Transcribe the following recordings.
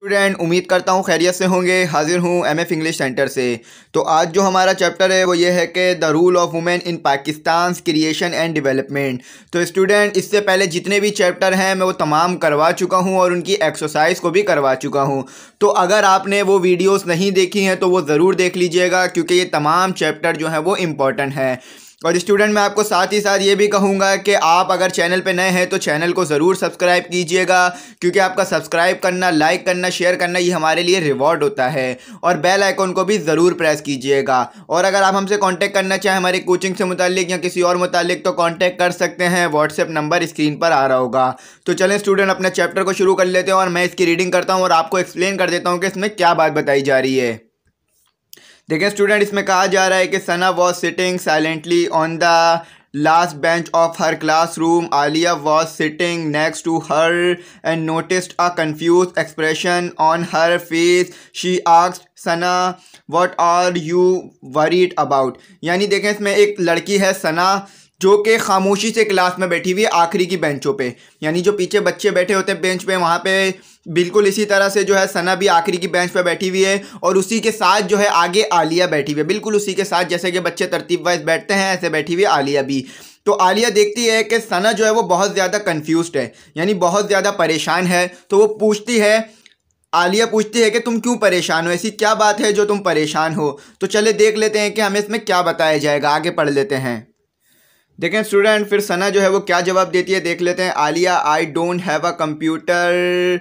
Student उम्मीद करता हूँ खैरियत से होंगे। हाजिर हूँ एमएफ इंग्लिश सेंटर से। तो आज जो हमारा चैप्टर है वो ये है कि the rule of women in Pakistan creation and development. तो स्टूडेंट इससे पहले जितने भी चैप्टर हैं मैं वो तमाम करवा चुका हूँ और उनकी एक्सरसाइज को भी करवा चुका हूँ। तो अगर आपने वो वीडियोस नहीं देखी हैं तो वो ज़रूर देख लीजिएगा, क्योंकि ये तमाम चैप्टर जो हैं वो इम्पॉर्टेंट हैं। और स्टूडेंट मैं आपको साथ ही साथ ये भी कहूँगा कि आप अगर चैनल पे नए हैं तो चैनल को ज़रूर सब्सक्राइब कीजिएगा, क्योंकि आपका सब्सक्राइब करना, लाइक करना, शेयर करना ये हमारे लिए रिवॉर्ड होता है। और बेल आइकन को भी ज़रूर प्रेस कीजिएगा। और अगर आप हमसे कांटेक्ट करना चाहें हमारे कोचिंग से मुतालिक या किसी और मुतालिक तो कांटेक्ट कर सकते हैं। व्हाट्सएप नंबर स्क्रीन पर आ रहा होगा। तो चलें स्टूडेंट अपने चैप्टर को शुरू कर लेते हैं और मैं इसकी रीडिंग करता हूँ और आपको एक्सप्लेन कर देता हूँ कि इसमें क्या बात बताई जा रही है। देखिए स्टूडेंट, इसमें कहा जा रहा है कि Sana was sitting silently on the last bench of her classroom. Alia was sitting next to her and noticed a confuse expression on her face. She asked Sana what are you worried about. यानी देखें इसमें एक लड़की है सना जो कि खामोशी से क्लास में बैठी हुई है आखिरी की बेंचों पे। यानी जो पीछे बच्चे बैठे होते हैं बेंच पे, वहाँ पे बिल्कुल इसी तरह से जो है सना भी आखिरी की बेंच पे बैठी हुई है और उसी के साथ जो है आगे आलिया बैठी हुई है, बिल्कुल उसी के साथ जैसे कि बच्चे तरतीब वाइज बैठते हैं ऐसे बैठी हुई है आलिया भी। तो आलिया देखती है कि सना जो है वो बहुत ज़्यादा कन्फ्यूज्ड है, यानी बहुत ज़्यादा परेशान है। तो वो पूछती है, आलिया पूछती है कि तुम क्यों परेशान हो, ऐसी क्या बात है जो तुम परेशान हो। तो चले देख लेते हैं कि हमें इसमें क्या बताया जाएगा, आगे पढ़ लेते हैं। देखें स्टूडेंट फिर सना जो है वो क्या जवाब देती है देख लेते हैं। Alia, I don't have a computer,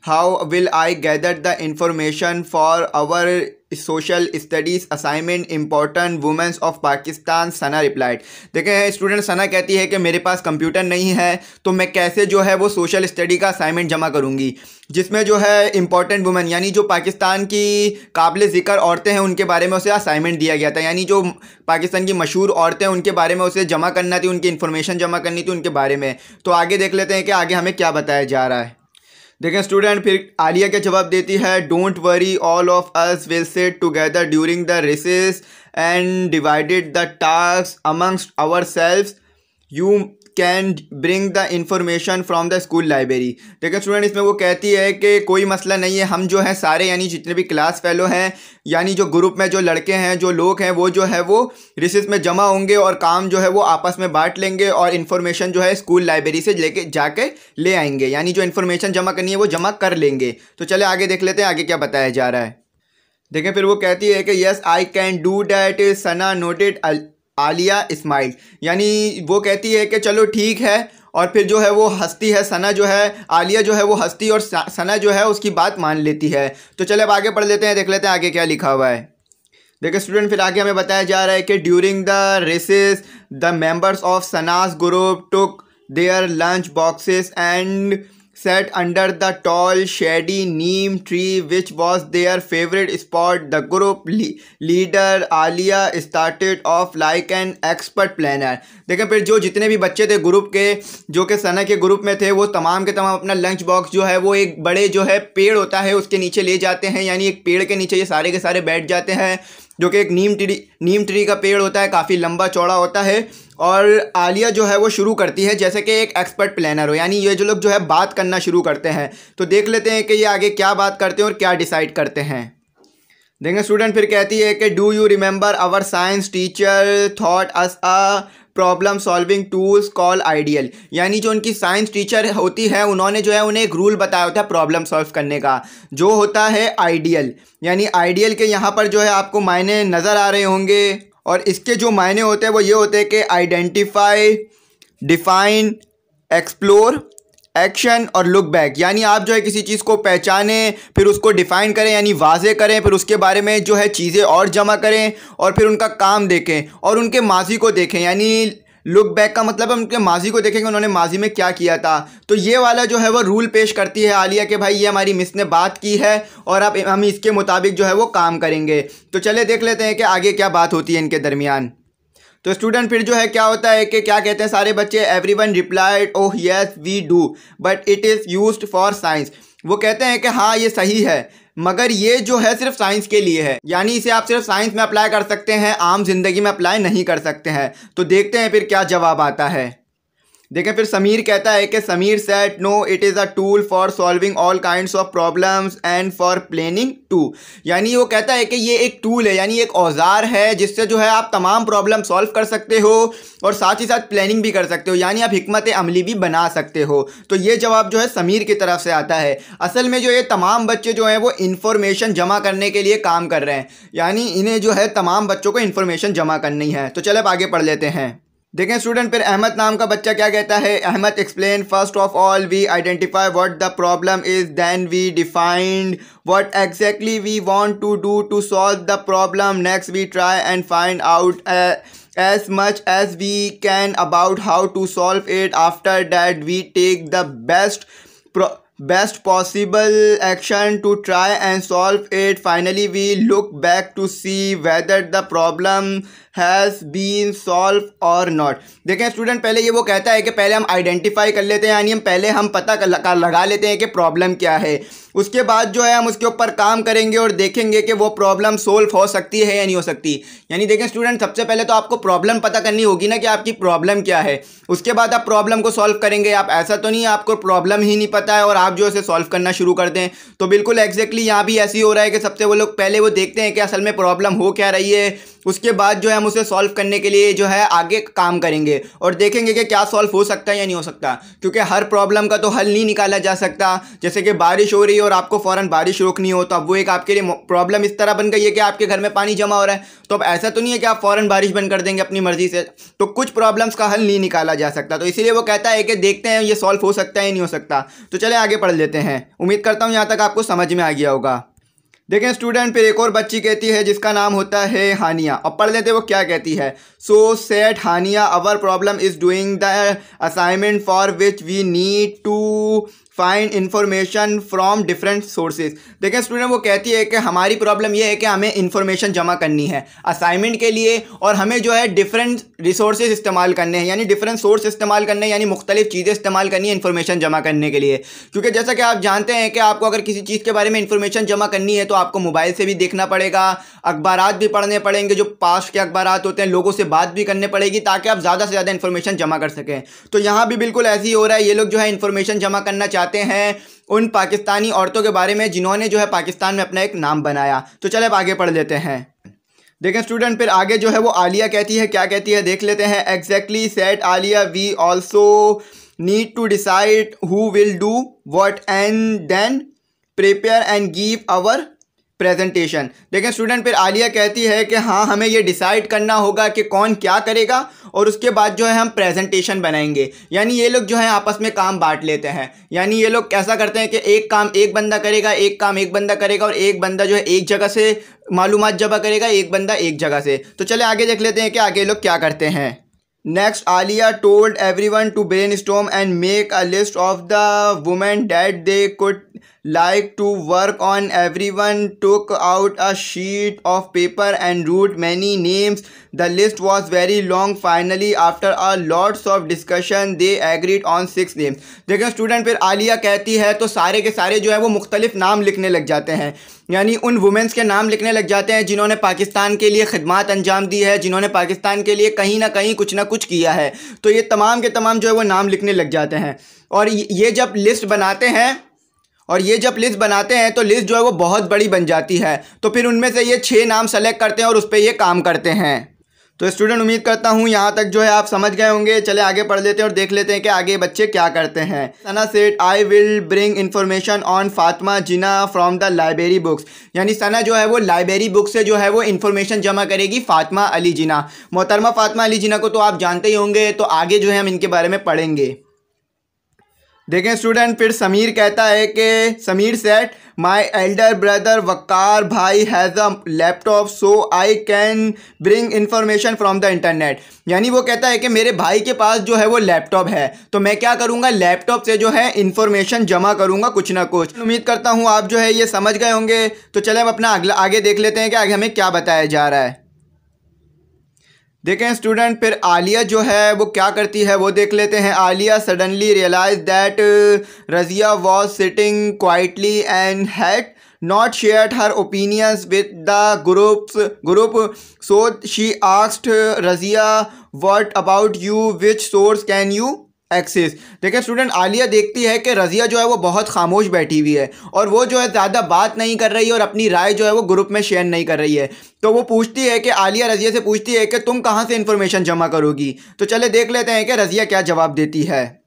how will I gather the information for our social studies assignment important women's of Pakistan. Sana replied. देखें स्टूडेंट सना कहती है कि मेरे पास कंप्यूटर नहीं है तो मैं कैसे जो है वो सोशल स्टडी का असाइनमेंट जमा करूंगी, जिसमें जो है इंपॉर्टेंट वुमेन यानी जो पाकिस्तान की काबिल ज़िक्र औरतें हैं उनके बारे में उसे असाइनमेंट दिया गया था। यानी जो पाकिस्तान की मशहूर औरतें हैं उनके बारे में उसे जमा करना थी, उनकी इन्फॉर्मेशन जमा करनी थी उनके बारे में। तो आगे देख लेते हैं कि आगे हमें क्या बताया जा रहा है। देखें स्टूडेंट फिर आलिया क्या जवाब देती है। Don't worry, all of us will sit together during the recess and divided the task amongst ourselves. You can bring the information from the school library. देखिए स्टूडेंट इसमें वो कहती है कि कोई मसला नहीं है, हम जो है सारे यानी जितने भी क्लास फेलो हैं यानी जो ग्रुप में जो लड़के हैं जो लोग हैं वो जो है वो रिसेस में जमा होंगे और काम जो है वो आपस में बांट लेंगे और इन्फॉर्मेशन जो है स्कूल लाइब्रेरी से लेके जाके ले आएंगे, यानी जो इन्फॉर्मेशन जमा करनी है वो जमा कर लेंगे। तो चले आगे देख लेते हैं आगे क्या बताया जा रहा है। देखें फिर वो कहती है कि yes I can do that. Sana noted Alia smile. यानी वो कहती है कि चलो ठीक है, और फिर जो है वो हंसती है सना जो है, आलिया जो है वो हंसती और सना जो है उसकी बात मान लेती है। तो चले अब आगे पढ़ लेते हैं, देख लेते हैं आगे क्या लिखा हुआ है। देखिए स्टूडेंट फिर आगे हमें बताया जा रहा है कि during the recess the members of Sana's group took their lunch boxes and sat under the tall shady neem tree which was their favorite spot. The group leader Alia started off like an expert planner. देखें फिर जो जितने भी बच्चे थे group के जो कि सना के ग्रुप में थे वो तमाम के तमाम अपना लंच बॉक्स जो है वो एक बड़े जो है पेड़ होता है उसके नीचे ले जाते हैं। यानी एक पेड़ के नीचे ये सारे के सारे बैठ जाते हैं, जो कि एक नीम ट्री का पेड़ होता है, काफ़ी लंबा चौड़ा होता है। और आलिया जो है वो शुरू करती है जैसे कि एक एक्सपर्ट प्लानर हो, यानी ये जो लोग जो है बात करना शुरू करते हैं। तो देख लेते हैं कि ये आगे क्या बात करते हैं और क्या डिसाइड करते हैं। देखें स्टूडेंट फिर कहती है कि do you remember our science teacher taught us a problem solving tools call ideal. यानी जो उनकी साइंस टीचर होती है उन्होंने जो है उन्हें एक रूल बताया होता है प्रॉब्लम सॉल्व करने का, जो होता है आइडियल। यानी आइडियल के यहाँ पर जो है आपको मायने नज़र आ रहे होंगे और इसके जो मायने होते हैं वो ये होते हैं कि आइडेंटिफाई, डिफाइन, एक्सप्लोर, एक्शन और लुक बैक। यानी आप जो है किसी चीज़ को पहचानें, फिर उसको डिफ़ाइन करें यानी वाजे करें, फिर उसके बारे में जो है चीज़ें और जमा करें और फिर उनका काम देखें और उनके माजी को देखें। यानी लुक बैक का मतलब है उनके माजी को देखेंगे उन्होंने माजी में क्या किया था। तो ये वाला जो है वो रूल पेश करती है आलिया कि भाई ये हमारी मिस ने बात की है और अब हम इसके मुताबिक जो है वो काम करेंगे। तो चले देख लेते हैं कि आगे क्या बात होती है इनके दरमियान। तो स्टूडेंट फिर जो है क्या होता है कि क्या कहते हैं सारे बच्चे, everyone replied oh yes we do but it is used for science. वो कहते हैं कि हाँ ये सही है मगर ये जो है सिर्फ साइंस के लिए है, यानी इसे आप सिर्फ साइंस में अप्लाई कर सकते हैं, आम जिंदगी में अप्लाई नहीं कर सकते हैं। तो देखते हैं फिर क्या जवाब आता है। देखें फिर समीर कहता है कि Sameer said no it is a tool for solving all kinds of problems and for planning too. यानी वो कहता है कि ये एक टूल है, यानी एक औजार है जिससे जो है आप तमाम प्रॉब्लम सॉल्व कर सकते हो और साथ ही साथ प्लानिंग भी कर सकते हो, यानी आप हिकमत अमली भी बना सकते हो। तो ये जवाब जो है समीर की तरफ से आता है। असल में जो ये तमाम बच्चे जो हैं वो इन्फॉर्मेशन जमा करने के लिए काम कर रहे हैं, यानी इन्हें जो है तमाम बच्चों को इन्फॉर्मेशन जमा करनी है। तो चले अब आगे पढ़ लेते हैं। देखें स्टूडेंट फिर अहमद नाम का बच्चा क्या कहता है। Ahmed explain first of all we identify what the problem is, then we defined what exactly we want to do to solve the problem, next we try and find out as much as we can about how to solve it. After that we take the best possible action to try and solve it. Finally we look back to see whether the problem has been solved or not. देखें student पहले ये वो कहता है कि पहले हम identify कर लेते हैं, यानी पहले हम पता लगा लेते हैं कि प्रॉब्लम क्या है। उसके बाद जो है हम उसके ऊपर काम करेंगे और देखेंगे कि वो प्रॉब्लम सोल्व हो सकती है या नहीं हो सकती। यानी देखें स्टूडेंट सबसे पहले तो आपको प्रॉब्लम पता करनी होगी ना कि आपकी प्रॉब्लम क्या है, उसके बाद आप प्रॉब्लम को सॉल्व करेंगे। आप ऐसा तो नहीं है आपको प्रॉब्लम ही नहीं पता है और आप जो है सॉल्व करना शुरू कर दें। तो बिल्कुल एग्जैक्टली यहाँ भी ऐसे ही हो रहा है कि सबसे वो लोग पहले वो देखते हैं कि असल में प्रॉब्लम हो क्या रही है, उसके बाद जो है हम उसे सॉल्व करने के लिए जो है आगे काम करेंगे और देखेंगे कि क्या सॉल्व हो सकता है या नहीं हो सकता। क्योंकि हर प्रॉब्लम का तो हल नहीं निकाला जा सकता। जैसे कि बारिश हो रही है और आपको फ़ौरन बारिश रोकनी हो, तो अब वो एक आपके लिए प्रॉब्लम इस तरह बन गई है कि आपके घर में पानी जमा हो रहा है, तो अब ऐसा तो नहीं है कि आप फ़ौरन बारिश बंद कर देंगे अपनी मर्जी से। तो कुछ प्रॉब्लम्स का हल नहीं निकाला जा सकता, तो इसीलिए वो कहता है कि देखते हैं ये सॉल्व हो सकता है या नहीं हो सकता। तो चले आगे पढ़ लेते हैं। उम्मीद करता हूँ यहाँ तक आपको समझ में आ गया होगा। देखें स्टूडेंट फिर एक और बच्ची कहती है जिसका नाम होता है हानिया। अब पढ़ लेते हैं वो क्या कहती है। So said Hania our problem is doing the assignment for which we need to find information from different sources. देखें स्टूडेंट वो कहती है कि हमारी प्रॉब्लम ये है कि हमें इंफॉर्मेशन जमा करनी है असाइनमेंट के लिए और हमें जो है डिफरेंट रिसोर्सेज इस्तेमाल करने हैं, यानी डिफरेंट सोर्स इस्तेमाल करने हैं, यानी मुख्तलिफ चीज़ें इस्तेमाल करनी है इंफॉर्मेशन जमा करने के लिए। क्योंकि जैसा कि आप जानते हैं कि आपको अगर किसी चीज़ के बारे में इंफॉर्मेशन जमा करनी है तो आपको मोबाइल से भी देखना पड़ेगा, अखबारात भी पढ़ने पड़ेंगे, जो पास के अखबारात होते हैं, लोगों से बात भी करनी पड़ेगी ताकि आप ज़्यादा से ज़्यादा इंफॉर्मेशन जमा कर सकें। तो यहाँ भी बिल्कुल ऐसे ही हो रहा है। ये लोग जो है इंफॉर्मेशन जमा करना चाहते हैं उन पाकिस्तानी औरतों के बारे में जिन्होंने जो है पाकिस्तान में अपना एक नाम बनाया। तो चले अब आगे पढ़ लेते हैं। देखें स्टूडेंट फिर आगे जो है वो आलिया कहती है, क्या कहती है देख लेते हैं। Exactly said Alia we also need to decide who will do what and then prepare and give our presentation. देखें स्टूडेंट फिर आलिया कहती है कि हाँ हमें ये डिसाइड करना होगा कि कौन क्या करेगा और उसके बाद जो है हम प्रेजेंटेशन बनाएंगे। यानी ये लोग जो है आपस में काम बांट लेते हैं। यानी ये लोग कैसा करते हैं कि एक काम एक बंदा करेगा, एक काम एक बंदा करेगा और एक बंदा जो है एक जगह से मालूमात जमा करेगा, एक बंदा एक जगह से। तो चले आगे देख लेते हैं कि आगे लोग क्या करते हैं। Next, Alia told everyone to brainstorm and make a list of the women that they could like to work on. Everyone took out a sheet of paper and wrote many names. The list was very long. Finally, after a lots of discussion, they agreed on 6 names. देखिए student फिर आलिया कहती है तो सारे के सारे जो है वो मुख्तलिफ नाम लिखने लग जाते हैं, यानी उन वुमेंस के नाम लिखने लग जाते हैं जिन्होंने पाकिस्तान के लिए खिदमत अंजाम दी है, जिन्होंने पाकिस्तान के लिए कहीं ना कहीं कुछ ना कुछ किया है। तो ये तमाम के तमाम जो है वो नाम लिखने लग जाते हैं और ये जब लिस्ट बनाते हैं तो लिस्ट जो है वो बहुत बड़ी बन जाती है। तो फिर उनमें से ये 6 नाम सेलेक्ट करते हैं और उस पर ये काम करते हैं। तो स्टूडेंट उम्मीद करता हूँ यहाँ तक जो है आप समझ गए होंगे। चले आगे पढ़ लेते हैं और देख लेते हैं कि आगे बच्चे क्या करते हैं। Sana said I will bring information on Fatima Jinnah from the library books. यानी सना जो है वो लाइब्रेरी बुक से जो है वो इन्फॉर्मेशन जमा करेगी फातिमा अली जिना। मोहतरमा फातिमा अली जिना को तो आप जानते ही होंगे, तो आगे जो है हम इनके बारे में पढ़ेंगे। देखें स्टूडेंट फिर समीर कहता है कि Sameer said my elder brother Waqar भाई has a laptop so I can bring information from the internet. यानी वो कहता है कि मेरे भाई के पास जो है वो लैपटॉप है, तो मैं क्या करूँगा, लैपटॉप से जो है इन्फॉर्मेशन जमा करूँगा कुछ ना कुछ। उम्मीद करता हूँ आप जो है ये समझ गए होंगे। तो चले हम अपना आगे देख लेते हैं कि आगे हमें क्या बताया जा रहा है। देखें स्टूडेंट फिर आलिया जो है वो क्या करती है वो देख लेते हैं। Alia suddenly realize that Razia was sitting quietly and had not shared her opinions with the group, so she asked Razia, what about you, which source can you axis. देखिए स्टूडेंट, आलिया देखती है कि रज़िया जो है वो बहुत खामोश बैठी हुई है और वो जो है ज़्यादा बात नहीं कर रही है और अपनी राय जो है वो ग्रुप में शेयर नहीं कर रही है। तो वो पूछती है कि आलिया रज़िया से पूछती है कि तुम कहाँ से इन्फॉर्मेशन जमा करोगी। तो चले देख लेते हैं कि रज़िया क्या जवाब देती है।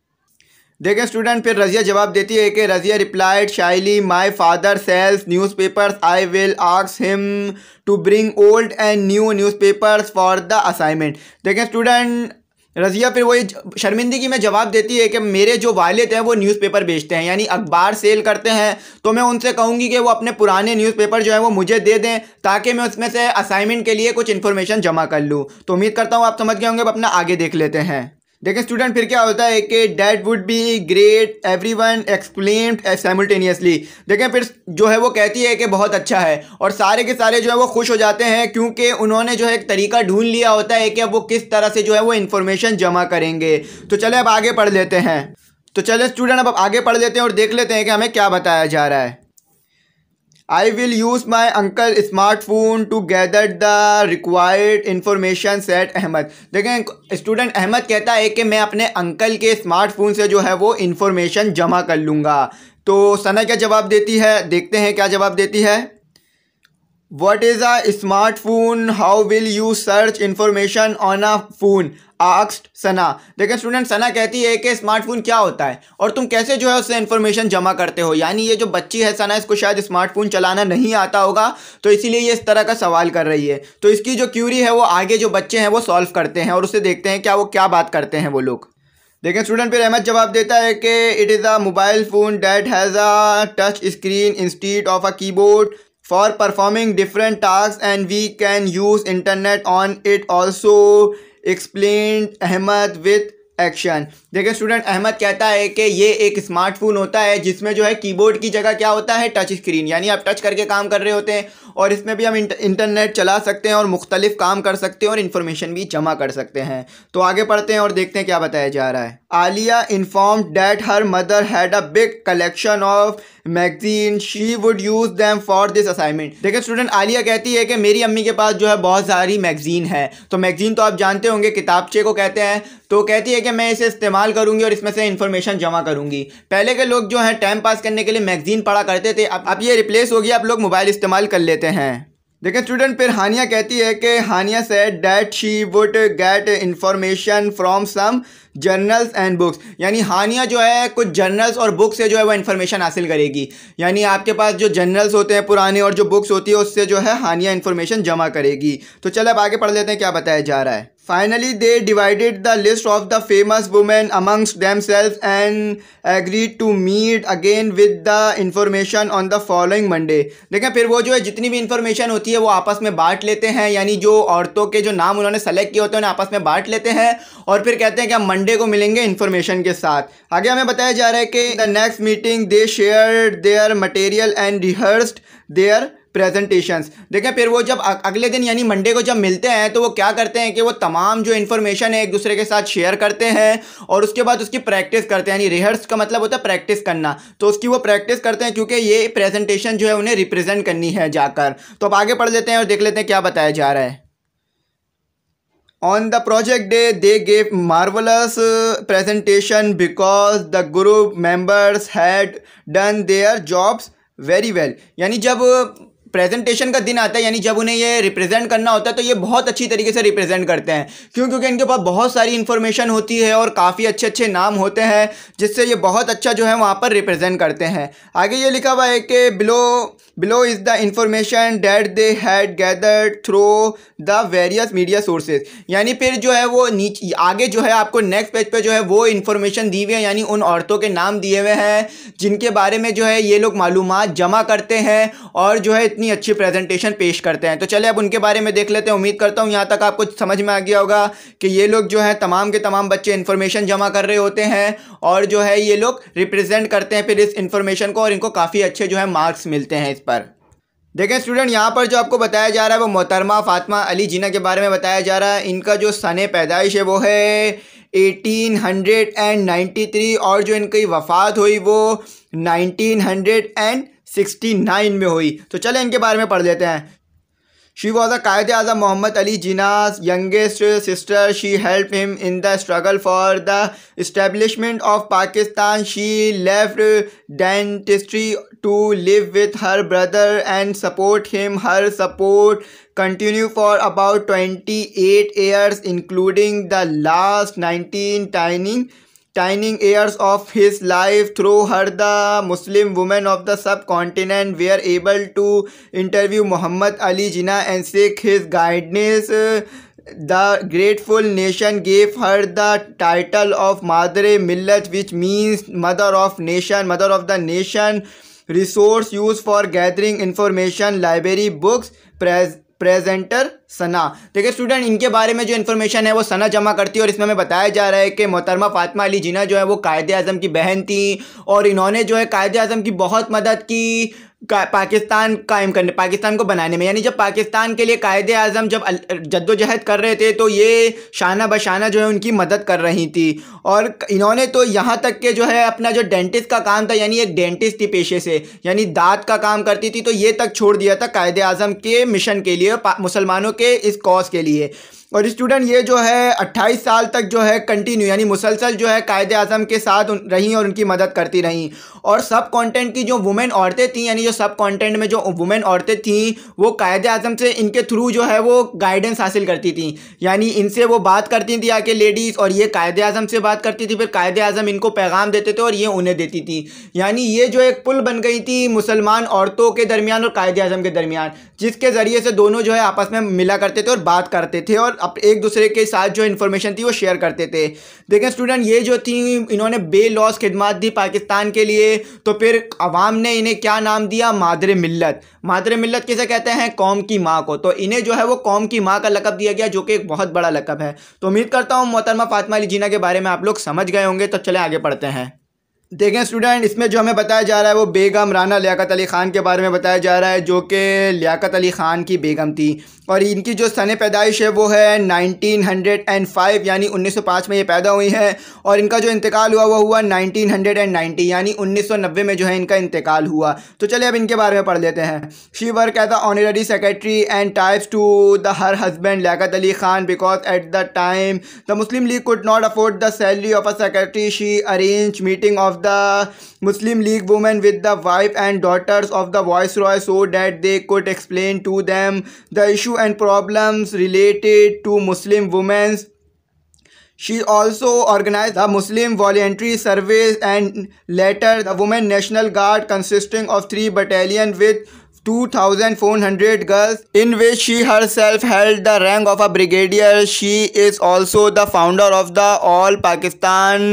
देखें स्टूडेंट, फिर रज़िया जवाब देती है कि Razia replied shyly, my father sells newspapers, I will ask him to bring old and new newspapers for the assignment. देखें स्टूडेंट, रज़िया फिर वही शर्मिंदगी में जवाब देती है कि मेरे जो वालिद हैं वो न्यूज़पेपर बेचते हैं, यानी अखबार सेल करते हैं, तो मैं उनसे कहूँगी कि वो अपने पुराने न्यूज़पेपर जो है वो मुझे दे दें ताकि मैं उसमें से असाइनमेंट के लिए कुछ इन्फॉर्मेशन जमा कर लूँ। तो उम्मीद करता हूँ आप समझ गए होंगे। अब अपना आगे देख लेते हैं। देखिए स्टूडेंट, फिर क्या होता है कि that would be great everyone exclaimed simultaneously. देखें फिर जो है वो कहती है कि बहुत अच्छा है, और सारे के सारे जो है वो खुश हो जाते हैं क्योंकि उन्होंने जो है एक तरीका ढूंढ लिया होता है कि अब वो किस तरह से जो है वो इन्फॉर्मेशन जमा करेंगे। तो चले अब आगे पढ़ लेते हैं। तो चले स्टूडेंट, अब आगे पढ़ लेते हैं और देख लेते हैं कि हमें क्या बताया जा रहा है। I will use my uncle smartphone to gather the required information, said Ahmad. देखें स्टूडेंट, अहमद कहता है कि मैं अपने अंकल के स्मार्टफोन से जो है वो इन्फॉर्मेशन जमा कर लूँगा। तो सना क्या जवाब देती है, देखते हैं क्या जवाब देती है। What is a smartphone? How will you search information on a phone? asked सना। देखें स्टूडेंट, सना कहती है कि स्मार्टफोन क्या होता है और तुम कैसे जो है उससे इन्फॉर्मेशन जमा करते हो। यानी ये जो बच्ची है सना, इसको शायद स्मार्टफोन चलाना नहीं आता होगा, तो इसीलिए ये इस तरह का सवाल कर रही है। तो इसकी जो क्यूरी है वो आगे जो बच्चे हैं वो सॉल्व करते हैं और उससे देखते हैं क्या वो क्या बात करते हैं वो लोग। देखें स्टूडेंट, फिर अहमद जवाब देता है कि it is a mobile phone that has a touch screen instead of a keyboard for performing different tasks and we can use internet on it also, explained Ahmed with action. देखिए student, Ahmad कहता है कि ये एक smartphone होता है जिसमें जो है कीबोर्ड की जगह क्या होता है, टच स्क्रीन, यानी आप टच करके काम कर रहे होते हैं और इसमें भी हम इंटरनेट चला सकते हैं और मुख्तलिफ काम कर सकते हैं और इन्फॉर्मेशन भी जमा कर सकते हैं। तो आगे पढ़ते हैं और देखते हैं क्या बताया जा रहा है। Alia informed that her mother had a big collection of magazine, she would use them for this assignment. देखिए स्टूडेंट, आलिया कहती है कि मेरी अम्मी के पास जो है बहुत सारी मैगजीन है। तो मैगजीन तो आप जानते होंगे किताबचे को कहते हैं। तो कहती है कि मैं इसे इस्तेमाल करूंगी और इसमें से इन्फॉर्मेशन जमा करूंगी। पहले के लोग जो हैं टाइम पास करने के लिए मैगजीन पढ़ा करते थे, अब ये रिप्लेस हो गया, अब लोग मोबाइल इस्तेमाल कर लेते हैं। देखिए स्टूडेंट, फिर हानिया कहती है कि Hania said that she would get information from some journals and books. यानी हानिया जो है कुछ जर्नल्स और बुक से जो है वो इन्फॉर्मेशन हासिल करेगी। यानी आपके पास जो जर्नल्स होते हैं पुराने और जो बुक्स होती है उससे जो है हानिया इन्फॉर्मेशन जमा करेगी। तो चलो अब आगे पढ़ लेते हैं क्या बताया जा रहा है। Finally, they divided the list of the famous women amongst themselves and agreed to meet again with the information on the following Monday। देखें फिर वो जो है जितनी भी इंफॉर्मेशन होती है वो आपस में बांट लेते हैं, यानी जो औरतों के जो नाम उन्होंने सेलेक्ट किए होते हैं उन्हें आपस में बांट लेते हैं और फिर कहते हैं कि हम मंडे को मिलेंगे इन्फॉर्मेशन के साथ। आगे हमें बताया जा रहा है कि the next meeting they shared their material and rehearsed their presentations. देखें फिर वो जब अगले दिन यानी मंडे को जब मिलते हैं तो वो क्या करते हैं कि वो तमाम जो इन्फॉर्मेशन है एक दूसरे के साथ शेयर करते हैं और उसके बाद उसकी प्रैक्टिस करते हैं। यानी रिहर्स का मतलब होता है प्रैक्टिस करना, तो उसकी वो प्रैक्टिस करते हैं क्योंकि ये प्रेजेंटेशन जो है उन्हें रिप्रेजेंट करनी है जाकर। तो अब आगे पढ़ लेते हैं और देख लेते हैं क्या बताया जा रहा है। On the project day, they gave marvelous presentation because the group members had done their jobs very well। यानी जब प्रेजेंटेशन का दिन आता है, यानी जब उन्हें ये रिप्रेजेंट करना होता है तो ये बहुत अच्छी तरीके से रिप्रेजेंट करते हैं। क्यों? क्योंकि इनके पास बहुत सारी इन्फॉर्मेशन होती है और काफ़ी अच्छे अच्छे नाम होते हैं जिससे ये बहुत अच्छा जो है वहाँ पर रिप्रेजेंट करते हैं। आगे ये लिखा हुआ है कि below is the information that they had gathered through the various media sources. यानी फिर जो है वो नीचे आगे जो है आपको नेक्स्ट पेज पे जो है वो इन्फॉर्मेशन दी हुई है, यानी उन औरतों के नाम दिए हुए हैं जिनके बारे में जो है ये लोग मालूमात जमा करते हैं और जो है इतनी अच्छी प्रेजेंटेशन पेश करते हैं। तो चलिए अब उनके बारे में देख लेते हैं। उम्मीद करता हूँ यहाँ तक आपको समझ में आ गया होगा कि ये लोग जो है तमाम के तमाम बच्चे इन्फॉर्मेशन जमा कर रहे होते हैं और जो है ये लोग रिप्रेजेंट करते हैं फिर इस इन्फॉर्मेशन को और इनको काफ़ी अच्छे जो है मार्क्स मिलते हैं इस पर। देखें स्टूडेंट, यहाँ पर जो आपको बताया जा रहा है वो मोहतरमा फातिमा अली जिन्ना के बारे में बताया जा रहा है। इनका जो सने पैदाइश है वो है 1893 और जो इनकी वफ़ात हुई वो 1969 में हुई। तो चले इनके बारे में पढ़ लेते हैं। She was a Qaid-e-Azam Muhammad Ali Jinnah's youngest sister. She helped him in the struggle for the establishment of Pakistan. She left dentistry to live with her brother and support him. Her support continued for about 28 years, including the last 19 tiny years of his life. Through her, the Muslim women of the subcontinent were able to interview Muhammad Ali Jinnah and seek his guidance. The grateful nation gave her the title of Madre Millat, which means mother of the nation. Resource used for gathering information, library, books, presenter Sana. देखिए student, इनके बारे में जो information है वो सना जमा करती है और इसमें हमें बताया जा रहा है कि मोहतरमा फातिमा अली जिन्ना जो है वो कायदे आज़म की बहन थी और इन्होंने जो है कायदे आज़म की बहुत मदद की पाकिस्तान कायम करने, पाकिस्तान को बनाने में। यानी जब पाकिस्तान के लिए कायदे आज़म जब जद्दोजहद कर रहे थे तो ये शाना बशाना जो है उनकी मदद कर रही थी। और इन्होंने तो यहाँ तक के जो है अपना जो डेंटिस्ट का काम था, यानी एक डेंटिस्ट थी पेशे से, यानी दांत का काम करती थी, तो ये तक छोड़ दिया था कायदे आज़म के मिशन के लिए, मुसलमानों के इस कॉज के लिए। और स्टूडेंट ये जो है 28 साल तक जो है कंटिन्यू यानी मुसलसल जो है कायदे आज़म के साथ रहीं और उनकी मदद करती रहीं। और सब कॉन्टेंट की जो वुमेन औरतें थीं, यानी जो सब कॉन्टेंट में जो वुमेन औरतें थीं वो कायदे आज़म से इनके थ्रू जो है वो गाइडेंस हासिल करती थीं। यानी इनसे वो बात करती थी आके लेडीज़, और ये कायदे आज़म से बात करती थी, फिर कायदे आज़म इनको पैगाम देते थे और ये उन्हें देती थी। यानी ये जो एक पुल बन गई थी मुसलमान औरतों के दरमियान और कायदे आज़म के दरमियान, जिसके ज़रिए से दोनों जो है आपस में मिला करते थे और बात करते थे और एक दूसरे के साथ जो इन्फॉर्मेशन थी वो शेयर करते थे। देखें स्टूडेंट, ये जो थी इन्होंने बेलॉस खिदमत दी पाकिस्तान के लिए, तो फिर अवाम ने इन्हें क्या नाम दिया? मादरे मिल्लत। मादरे मिल्लत किसे कहते हैं? कौम की माँ को। तो इन्हें जो है वो कौम की माँ का लक़ब दिया गया, जो कि एक बहुत बड़ा लक़ब है। तो उम्मीद करता हूँ मोहतरमा फातिमा अली जिन्ना के बारे में आप लोग समझ गए होंगे। तो चले आगे पढ़ते हैं। देखें स्टूडेंट, इसमें जो हमें बताया जा रहा है वो बेगम राना लियाकत अली ख़ान के बारे में बताया जा रहा है, जो कि लियाकत अली ख़ान की बेगम थी। और इनकी जो सन पैदाइश है वो है 1905, यानी 1905 में ये पैदा हुई हैं। और इनका जो इंतकाल हुआ वो हुआ 1990, यानी 1990 में जो है इनका इंतकाल हुआ। तो चलिए अब इनके बारे में पढ़ लेते हैं। She work as the honorary secretary and types to the her husband Liaquat Ali Khan because at the time the Muslim League could not afford the salary of a secretary. She arrange meeting of the Muslim League women with the wife and daughters of the Viceroy so that they could explain to them the issue and problems related to Muslim women. She also organized the Muslim Voluntary Service and later the Women National Guard, consisting of 3 battalions with 2,400 girls, in which she herself held the rank of a brigadier. She is also the founder of the All Pakistan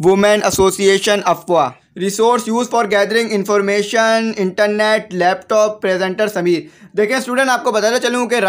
Women Association (AFWA). Resource use for gathering information, internet, laptop, presenter Sameer. देखिए student, आपको बताता चलूँ कि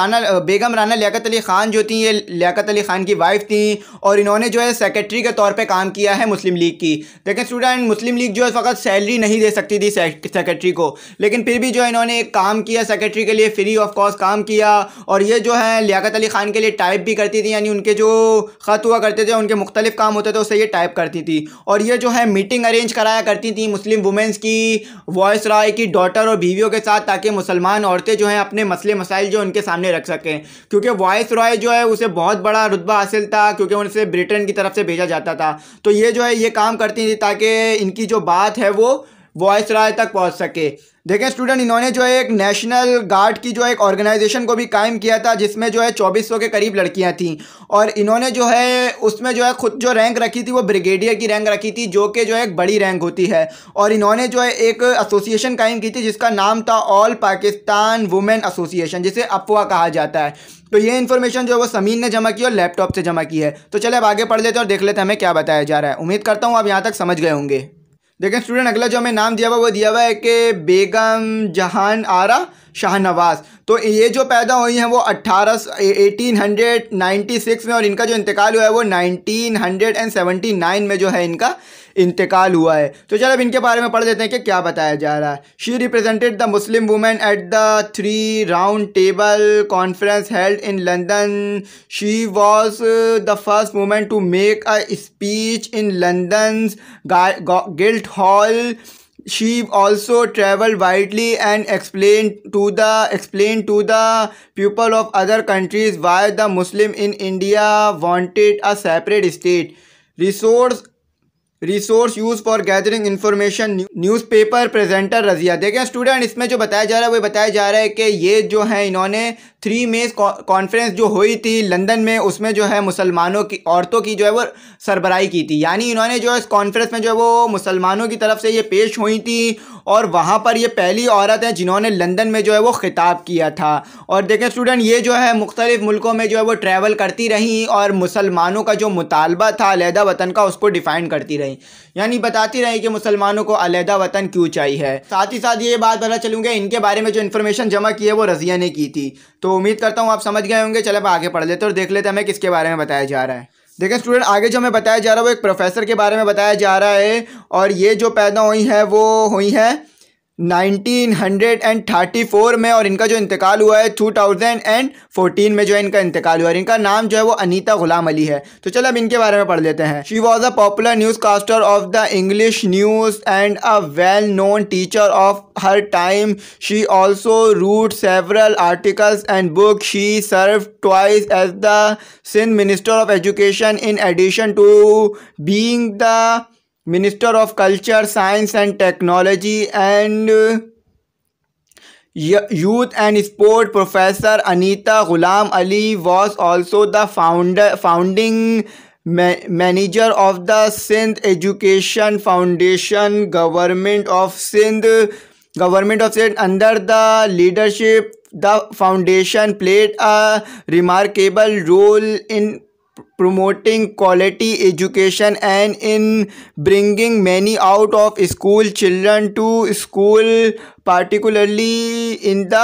बेगम राना लियाकत अली ख़ान जो थी, ये लियाकत अली ख़ान की wife थी और इन्होंने जो है सेक्रेटरी के तौर पे काम किया है मुस्लिम लीग की। देखिए स्टूडेंट, मुस्लिम लीग जो है फ़कत सैलरी नहीं दे सकती थी सेक्रेटरी को, लेकिन फिर भी जो है इन्होंने एक काम किया सेक्रेटरी के लिए, फ्री ऑफ कॉस्ट काम किया। और ये जो है लियाकत अली ख़ान के लिए टाइप भी करती थी, यानी उनके जो ख़त हुआ करते थे, उनके मुख्तलिफ काम होते थे, उससे ये टाइप करती थी। और ये जो है मीटिंग अरेंज कराया करती थी मुस्लिम वुमेंस की, वॉइस रॉय की डॉटर और बीवियों के साथ, ताकि मुसलमान औरतें जो हैं अपने मसले मसाइल जो उनके सामने रख सकें। क्योंकि वॉइस रॉय जो है उसे बहुत बड़ा रुतबा हासिल था, क्योंकि उनसे ब्रिटेन की तरफ से भेजा जाता था। तो ये जो है ये काम करती थी ताकि इनकी जो बात है वो वॉइस रॉय तक पहुंच सके। देखें स्टूडेंट, इन्होंने जो है एक नेशनल गार्ड की जो एक ऑर्गेनाइजेशन को भी कायम किया था, जिसमें जो है 2400 के करीब लड़कियां थीं। और इन्होंने जो है उसमें जो है खुद जो रैंक रखी थी वो ब्रिगेडियर की रैंक रखी थी, जो कि जो है एक बड़ी रैंक होती है। और इन्होंने जो है एक एसोसिएशन कायम की थी जिसका नाम था ऑल पाकिस्तान वुमेन एसोसिएशन, जिसे अफवा कहा जाता है। तो ये इन्फॉर्मेशन जो है वो समीन ने जमा की और लैपटॉप से जमा की है। तो चले अब आगे पढ़ लेते हैं और देख लेते हैं हमें क्या बताया जा रहा है। उम्मीद करता हूँ आप यहाँ तक समझ गए होंगे। देखें स्टूडेंट, अगला जो हमें नाम दिया हुआ वो दिया हुआ है कि बेगम जहान आरा शाहनवाज। तो ये जो पैदा हुई हैं वो 1896 में, और इनका जो इंतकाल हुआ है वो 1979 में जो है इनका इंतकाल हुआ है। तो चलो अब इनके बारे में पढ़ लेते हैं कि क्या बताया जा रहा है। She represented the Muslim women at the 3 round table conference held in London. She was the first women to make a speech in London guildhall She also traveled widely and explained to the people of other countries why the Muslim in India wanted a separate state. Resource resource use for gathering information newspaper presenter Razia. देखें student, इसमें जो बताया जा रहा है वो बताया जा रहा है कि ये जो है इन्होंने 3 मई कॉन्फ्रेंस जो हुई थी लंदन में, उसमें जो है मुसलमानों की औरतों की जो है वो सरबराही की थी। यानी इन्होंने जो है इस कॉन्फ्रेंस में जो है वो मुसलमानों की तरफ से ये पेश हुई थी और वहाँ पर ये पहली औरत है जिन्होंने लंदन में जो है वो ख़िताब किया था। और देखें स्टूडेंट, ये जो है मुख्तलिफ मुल्कों में जो है वो ट्रैवल करती रहीं और मुसलमानों का जो मुतालबा था अलहदा वतन का उसको डिफ़ाइन करती रहीं, यानी बताती रही कि मुसलमानों को अलहदा वतन क्यों चाहिए है। साथ ही साथ ये बात पता चलूँगा इनके बारे में जो इन्फॉर्मेशन जमा की है वो रज़िया ने की थी। तो उम्मीद करता हूँ आप समझ गए होंगे। चलो अब आगे पढ़ लेते हैं और देख लेते हैं हमें किसके बारे में बताया जा रहा है। देखिए स्टूडेंट, आगे जो हमें बताया जा रहा है वो एक प्रोफेसर के बारे में बताया जा रहा है और ये जो पैदा हुई है वो हुई है 1934 में और इनका जो इंतकाल हुआ है 2014 में जो है इनका इंतकाल हुआ है। इनका नाम जो है वो अनीता गुलाम अली है। तो चलो अब इनके बारे में पढ़ लेते हैं। She was a popular newscaster of the English news and a well known teacher of her time. She also wrote several articles and book. She serve twice as the Sindh minister of education in addition to being the Minister of Culture, Science and Technology and Youth and Sport. Professor Anita Ghulam Ali was also the founding manager of the Sindh Education Foundation, Government of Sindh. Under the leadership, the foundation played a remarkable role in promoting quality education and in bringing many out of school children to school, particularly in the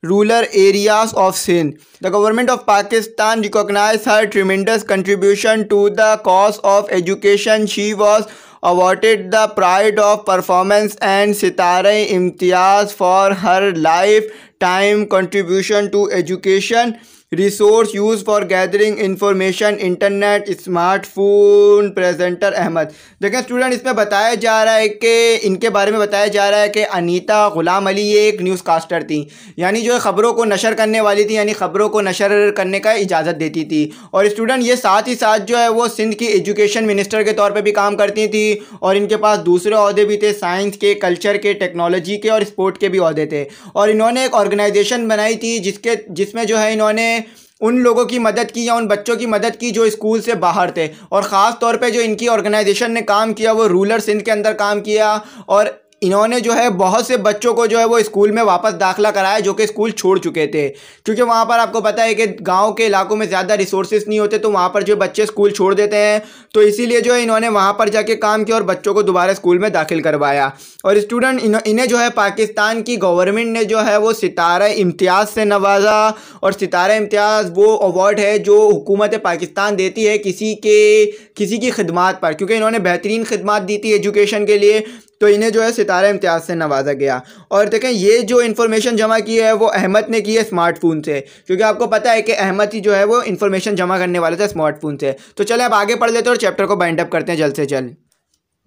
rural areas of Sindh. The government of Pakistan recognized her tremendous contribution to the cause of education. She was awarded the Pride of Performance and Sitara-e-Imtiaz for her lifetime contribution to education. Resource use for gathering information internet smartphone presenter Ahmed. देखें student, इसमें बताया जा रहा है कि इनके बारे में बताया जा रहा है कि अनीता गुलाम अली ये एक न्यूज़ कास्टर थी, यानी जो है ख़बरों को नशर करने वाली थी, यानी ख़बरों को नशर करने का इजाज़त देती थी। और स्टूडेंट ये साथ ही साथ जो है वो सिंध की एजुकेशन मिनिस्टर के तौर पर भी काम करती थी और इनके पास दूसरे अहदे भी थे, साइंस के, कल्चर के, टेक्नोलॉजी के और स्पोर्ट के भी अहदे थे। और इन्होंने एक ऑर्गेनाइजेशन बनाई थी जिसमें जो है इन्होंने उन लोगों की मदद की या उन बच्चों की मदद की जो स्कूल से बाहर थे। और ख़ास तौर पे जो इनकी ऑर्गेनाइजेशन ने काम किया वो रूरल सिंध के अंदर काम किया और इन्होंने जो है बहुत से बच्चों को जो है वो स्कूल में वापस दाखिला कराया जो कि स्कूल छोड़ चुके थे, क्योंकि वहाँ पर आपको पता है कि गांव के इलाकों में ज़्यादा रिसोर्सेज नहीं होते, तो वहाँ पर जो बच्चे स्कूल छोड़ देते हैं। तो इसीलिए जो है इन्होंने वहाँ पर जाके काम किया और बच्चों को दोबारा स्कूल में दाखिल करवाया। और स्टूडेंट इन्हें जो है पाकिस्तान की गवर्नमेंट ने जो है वो सितारा-ए-इम्तियाज़ से नवाजा। और सितारा-ए-इम्तियाज़ वो अवार्ड है जो हुकूमत पाकिस्तान देती है किसी की खिदमात पर, क्योंकि इन्होंने बेहतरीन खिदमात दी थी एजुकेशन के लिए, तो इन्हें जो है सितारा-ए-इम्तियाज़ से नवाजा गया। और देखें ये जो इन्फॉर्मेशन जमा की है वो अहमद ने की है स्मार्टफोन से, क्योंकि आपको पता है कि अहमद ही जो है वो इन्फॉर्मेशन जमा करने वाला था स्मार्टफोन से। तो चलें अब आगे पढ़ लेते हैं और चैप्टर को बाइंड अप करते हैं जल्द से जल्द।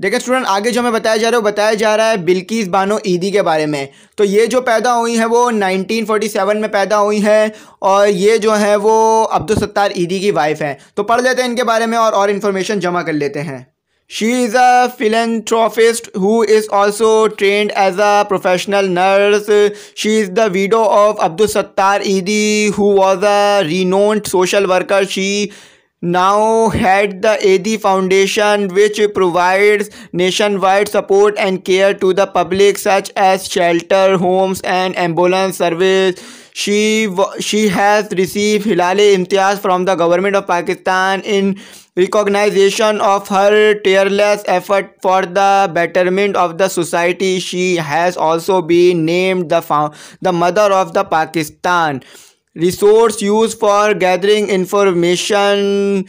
देखिए स्टूडेंट, आगे जो हमें बताया जा रहा है बिल्किस बानो ईदी के बारे में। तो ये जो पैदा हुई हैं वो 1947 में पैदा हुई हैं और ये जो है वो अब्दुल सत्तार ईदी की वाइफ हैं। तो पढ़ लेते हैं इनके बारे में और इन्फॉर्मेशन जमा कर लेते हैं। She is a philanthropist who is also trained as a professional nurse. She is the widow of Abdul Sattar Eidi, who was a renowned social worker. She now head the Eidi Foundation, which provides nationwide support and care to the public, such as shelter, homes, and ambulance service. She has received Hilal-e-Imtiaz from the government of Pakistan in recognition of her tireless effort for the betterment of the society. She has also been named the mother of the Pakistan. Resource used for gathering information,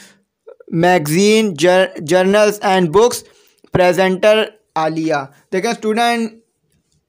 magazine, journals and books. Presenter Alia. देखें student,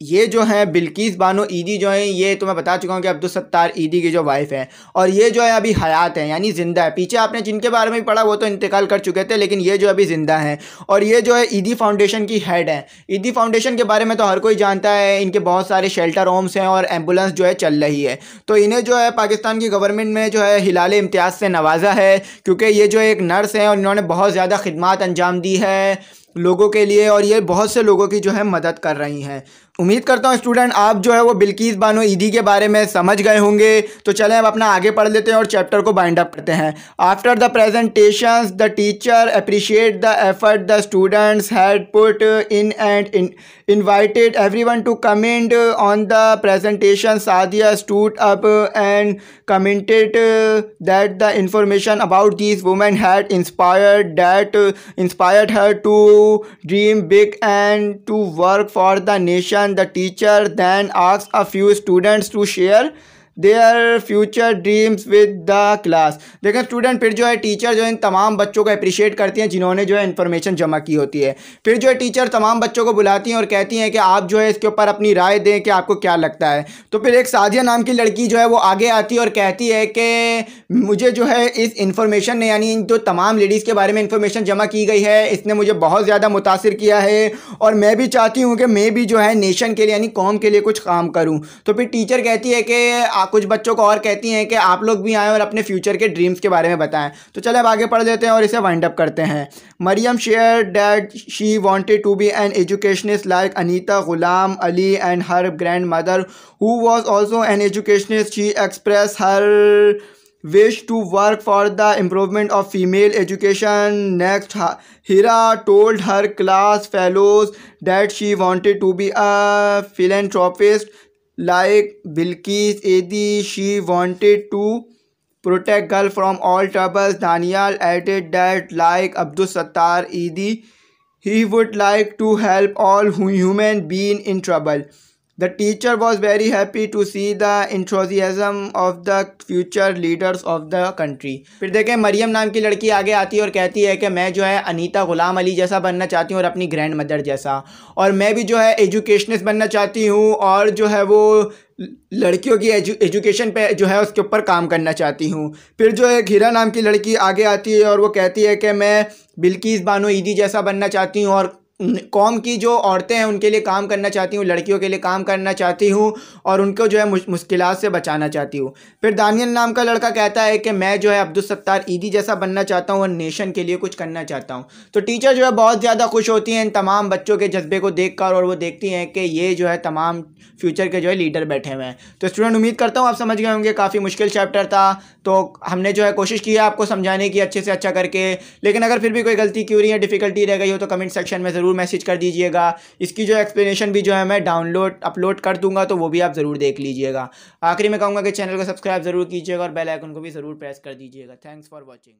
ये जो है बिल्किस बानो ईदी जो है, ये तो मैं बता चुका हूँ कि अब्दुल सत्तार ईदी की जो वाइफ है, और ये जो है अभी हयात है यानी ज़िंदा है। पीछे आपने जिनके बारे में पढ़ा वो तो इंतकाल कर चुके थे, लेकिन ये जो अभी ज़िंदा हैं, और ये जो है ईदी फाउंडेशन की हेड है। ईदी फाउंडेशन के बारे में तो हर कोई जानता है, इनके बहुत सारे शेल्टर होम्स हैं और एम्बुलेंस जो है चल रही है। तो इन्हें जो है पाकिस्तान की गवर्नमेंट में जो है हिलाल इम्तियाज़ से नवाजा है, क्योंकि ये जो एक नर्स हैं और इन्होंने बहुत ज़्यादा खिदमत अंजाम दी है लोगों के लिए, और ये बहुत से लोगों की जो है मदद कर रही हैं। उम्मीद करता हूँ स्टूडेंट आप जो है वो बिल्किस बानो ईदी के बारे में समझ गए होंगे। तो चलें अब अपना आगे पढ़ लेते हैं और चैप्टर को बाइंड अप करते हैं। After the presentations the teacher appreciate the effort the students had put in and invited everyone to comment on the presentation. Sadia stood up and commented that the information about these women had inspired her to dream big and to work for the nation. The teacher then asked a few students to share their future dreams with the class. देखें student, फिर जो है teacher जो है इन तमाम बच्चों को appreciate करती हैं जिन्होंने जो है इन्फॉर्मेशन जमा की होती है। फिर जो है टीचर तमाम बच्चों को बुलाती हैं और कहती हैं कि आप जो है इसके ऊपर अपनी राय दें कि आपको क्या लगता है। तो फिर एक सादिया नाम की लड़की जो है वो आगे आती है और कहती है कि मुझे जो है इस इन्फॉर्मेशन ने, यानी इन जो तमाम लेडीज़ के बारे में इन्फॉर्मेशन जमा की गई है, इसने मुझे बहुत ज़्यादा मुतासिर किया है और मैं भी चाहती हूँ कि मैं भी जो है नेशन के लिए यानी कौम के लिए कुछ काम करूँ। तो फिर टीचर कहती है कि कुछ बच्चों को और कहती हैं कि आप लोग भी आएँ और अपने फ्यूचर के ड्रीम्स के बारे में बताएं। तो चले अब आगे पढ़ लेते हैं और इसे वाइंड अप करते हैं। Maryam share that she wanted to be an educationist like Anita Ghulam Ali and her grandmother who was also an educationist. She express her wish to work for the improvement of female education. Next, Hira told her class fellows that she wanted to be a philanthropist like Bilqis Edi. She wanted to protect girls from all troubles. Daniel added that like Abdul Sattar Edi, he would like to help all human beings in trouble. The teacher was very happy to see the enthusiasm of the future leaders of the country. फिर देखें मरियम नाम की लड़की आगे आती है और कहती है कि मैं जो है अनीता गुलाम अली जैसा बनना चाहती हूँ और अपनी ग्रैंड मदर जैसा, और मैं भी जो है एजुकेशनिस्ट बनना चाहती हूँ और जो है वो लड़कियों की एजुकेशन पे जो है उसके ऊपर काम करना चाहती हूँ। फिर जो है हीरा नाम की लड़की आगे आती है और वो कहती है कि मैं बिल्किस बानो ईदी जैसा बनना चाहती हूँ और कौम की जो औरतें हैं उनके लिए काम करना चाहती हूँ, लड़कियों के लिए काम करना चाहती हूँ और उनको जो है मुश्किलात से बचाना चाहती हूँ। फिर दानियल नाम का लड़का कहता है कि मैं जो है अब्दुल सत्तार ईदी जैसा बनना चाहता हूँ और नेशन के लिए कुछ करना चाहता हूँ। तो टीचर जो है बहुत ज़्यादा खुश होती हैं इन तमाम बच्चों के जज्बे को देखकर, और वो देखती हैं कि ये जो है तमाम फ्यूचर के जो है लीडर बैठे हुए हैं। तो स्टूडेंट उम्मीद करता हूँ आप समझ गए होंगे, काफ़ी मुश्किल चैप्टर था, तो हमने जो है कोशिश की है आपको समझाने की अच्छे से अच्छा करके। लेकिन अगर फिर भी कोई गलती क्यूरी या डिफ़िकल्टी रह गई हो तो कमेंट सेक्शन में ज़रूर मैसेज कर दीजिएगा। इसकी जो एक्सप्लेनेशन भी जो है मैं अपलोड कर दूंगा, तो वो भी आप ज़रूर देख लीजिएगा। आखिरी में कहूँगा कि चैनल को सब्सक्राइब ज़रूर कीजिएगा और बेल आइकन को भी ज़रूर प्रेस कर दीजिएगा। Thanks for watching.